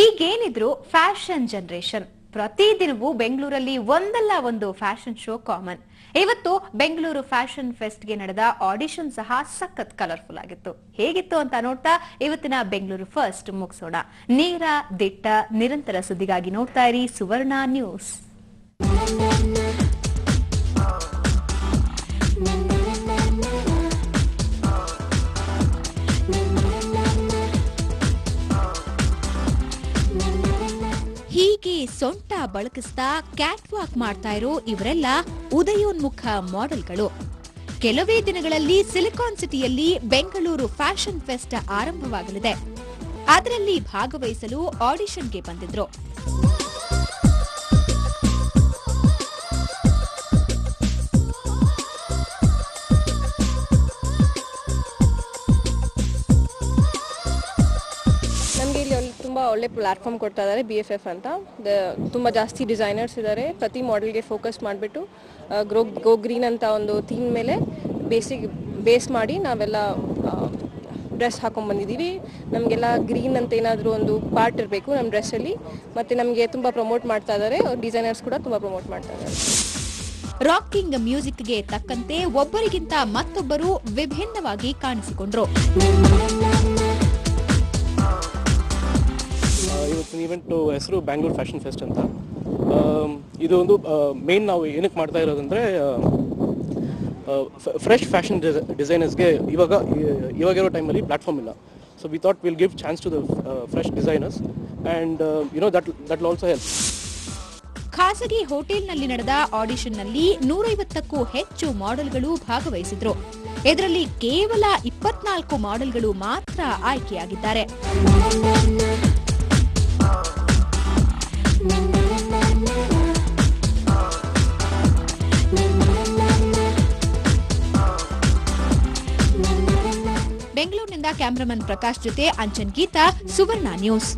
ಈಗೇನಿದ್ರು fashion generation ಪ್ರತಿದಿನವೂ ಬೆಂಗಳೂರಲ್ಲಿ ಒಂದಲ್ಲ ಒಂದು ಫ್ಯಾಷನ್ ಶೋ ಕಾಮನ್. ಇವತ್ತು ಬೆಂಗಳೂರು ಫ್ಯಾಷನ್ ಫೆಸ್ಟ್ ಗೆ ನಡೆದ ಆಡಿಷನ್ ಸಹ ಸಖತ್ ಕಲರ್ಫುಲ್ ಆಗಿತ್ತು. ಹೇಗಿತ್ತು ಅಂತ ನೋಡ್ತಾ ಇವತ್ತಿನ ಬೆಂಗಳೂರು ಫಸ್ಟ್ ಮುಗಿಸೋಣ. ನೇರ ದಿಟ್ಟ ನಿರಂತರ ಸುದ್ದಿಗಾಗಿ ನೋಡ್ತಾ ಇರಿ ಸುವರ್ಣ ನ್ಯೂಸ್. ಹೀಗೆ ಸೊಂಟ ಬಳಕಿಸ್ತಾ ಕ್ಯಾಟ್ ವಾಕ್ ಮಾಡ್ತಾ ಇರೋ ಇವರೆಲ್ಲ ಉದಯೋನ್ಮುಖ ಮಾಡೆಲ್ಗಳು. ಕೆಲವೇ ದಿನಗಳಲ್ಲಿ ಸಿಲಿಕಾನ್ ಸಿಟಿಯಲ್ಲಿ ಬೆಂಗಳೂರು ಫ್ಯಾಷನ್ ಫೆಸ್ಟ್ ಆರಂಭವಾಗಲಿದೆ. ಅದರಲ್ಲಿ ಭಾಗವಹಿಸಲು ಆಡಿಷನ್ಗೆ ಬಂದಿದ್ರು. ತುಂಬಾ ಒಳ್ಳೆ ಪ್ಲಾಟ್ಫಾರ್ಮ್ ಕೊಡ್ತಾ ಇದ್ದಾರೆ BFF ಅಂತ. ತುಂಬಾ ಜಾಸ್ತಿ ಡಿಸೈನರ್ಸ್ ಇದ್ದಾರೆ. ಪ್ರತಿ ಮಾಡೆಲ್ಗೆ ಫೋಕಸ್ ಮಾಡಿಬಿಟ್ಟು ಗೋ ಗ್ರೀನ್ ಅಂತ ಒಂದು ಥೀಮ್ ಮೇಲೆ ಬೇಸ್ ಮಾಡಿ ನಾವೆಲ್ಲ ಡ್ರೆಸ್ ಹಾಕೊಂಡು ಬಂದಿದ್ದೀವಿ. ನಮಗೆಲ್ಲ ಗ್ರೀನ್ ಅಂತ ಏನಾದರೂ ಒಂದು ಪಾರ್ಟ್ ಇರಬೇಕು ನಮ್ಮ ಡ್ರೆಸ್ಸಲ್ಲಿ. ಮತ್ತು ನಮಗೆ ತುಂಬ ಪ್ರಮೋಟ್ ಮಾಡ್ತಾ ಇದ್ದಾರೆ. ಡಿಸೈನರ್ಸ್ ಕೂಡ ತುಂಬ ಪ್ರಮೋಟ್ ಮಾಡ್ತಾ ಇದ್ದಾರೆ. ರಾಕಿಂಗ್ ಮ್ಯೂಸಿಕ್ಗೆ ತಕ್ಕಂತೆ ಒಬ್ಬರಿಗಿಂತ ಮತ್ತೊಬ್ಬರು ವಿಭಿನ್ನವಾಗಿ ಕಾಣಿಸಿಕೊಂಡ್ರು. ಇವತ್ತಿನ ಈವೆಂಟು ಹೆಸರು ಬ್ಯಾಂಗ್ಳೂರ್ ಫ್ಯಾಷನ್ ಫೆಸ್ಟ್ ಅಂತ. ಇದು ಒಂದು ಮೇನ್ ನಾವು ಏನಕ್ಕೆ ಮಾಡ್ತಾ ಇರೋದಂದರೆ ಫ್ರೆಶ್ ಫ್ಯಾಷನ್ ಡಿಸೈನರ್ಸ್ಗೆ ಇವಾಗಿರೋ ಟೈಮಲ್ಲಿ ಪ್ಲಾಟ್ಫಾರ್ಮ್ ಇಲ್ಲ. So we thought will give chance to the fresh designers and that will also help. ಖಾಸಗಿ ಹೋಟೆಲ್ನಲ್ಲಿ ನಡೆದ ಆಡಿಷನ್ನಲ್ಲಿ 150ಕ್ಕೂ ಹೆಚ್ಚು ಮಾಡೆಲ್ಗಳು ಭಾಗವಹಿಸಿದ್ರು. ಇದರಲ್ಲಿ ಕೇವಲ 24 ಮಾಡೆಲ್ಗಳು ಮಾತ್ರ ಆಯ್ಕೆಯಾಗಿದ್ದಾರೆ. ಬೆಂಗಳೂರಿನಿಂದ ಕ್ಯಾಮರಾಮನ್ ಪ್ರಕಾಶ್ ಜೊತೆ ಅಂಚನ್ ಗೀತಾ, ಸುವರ್ಣ ನ್ಯೂಸ್.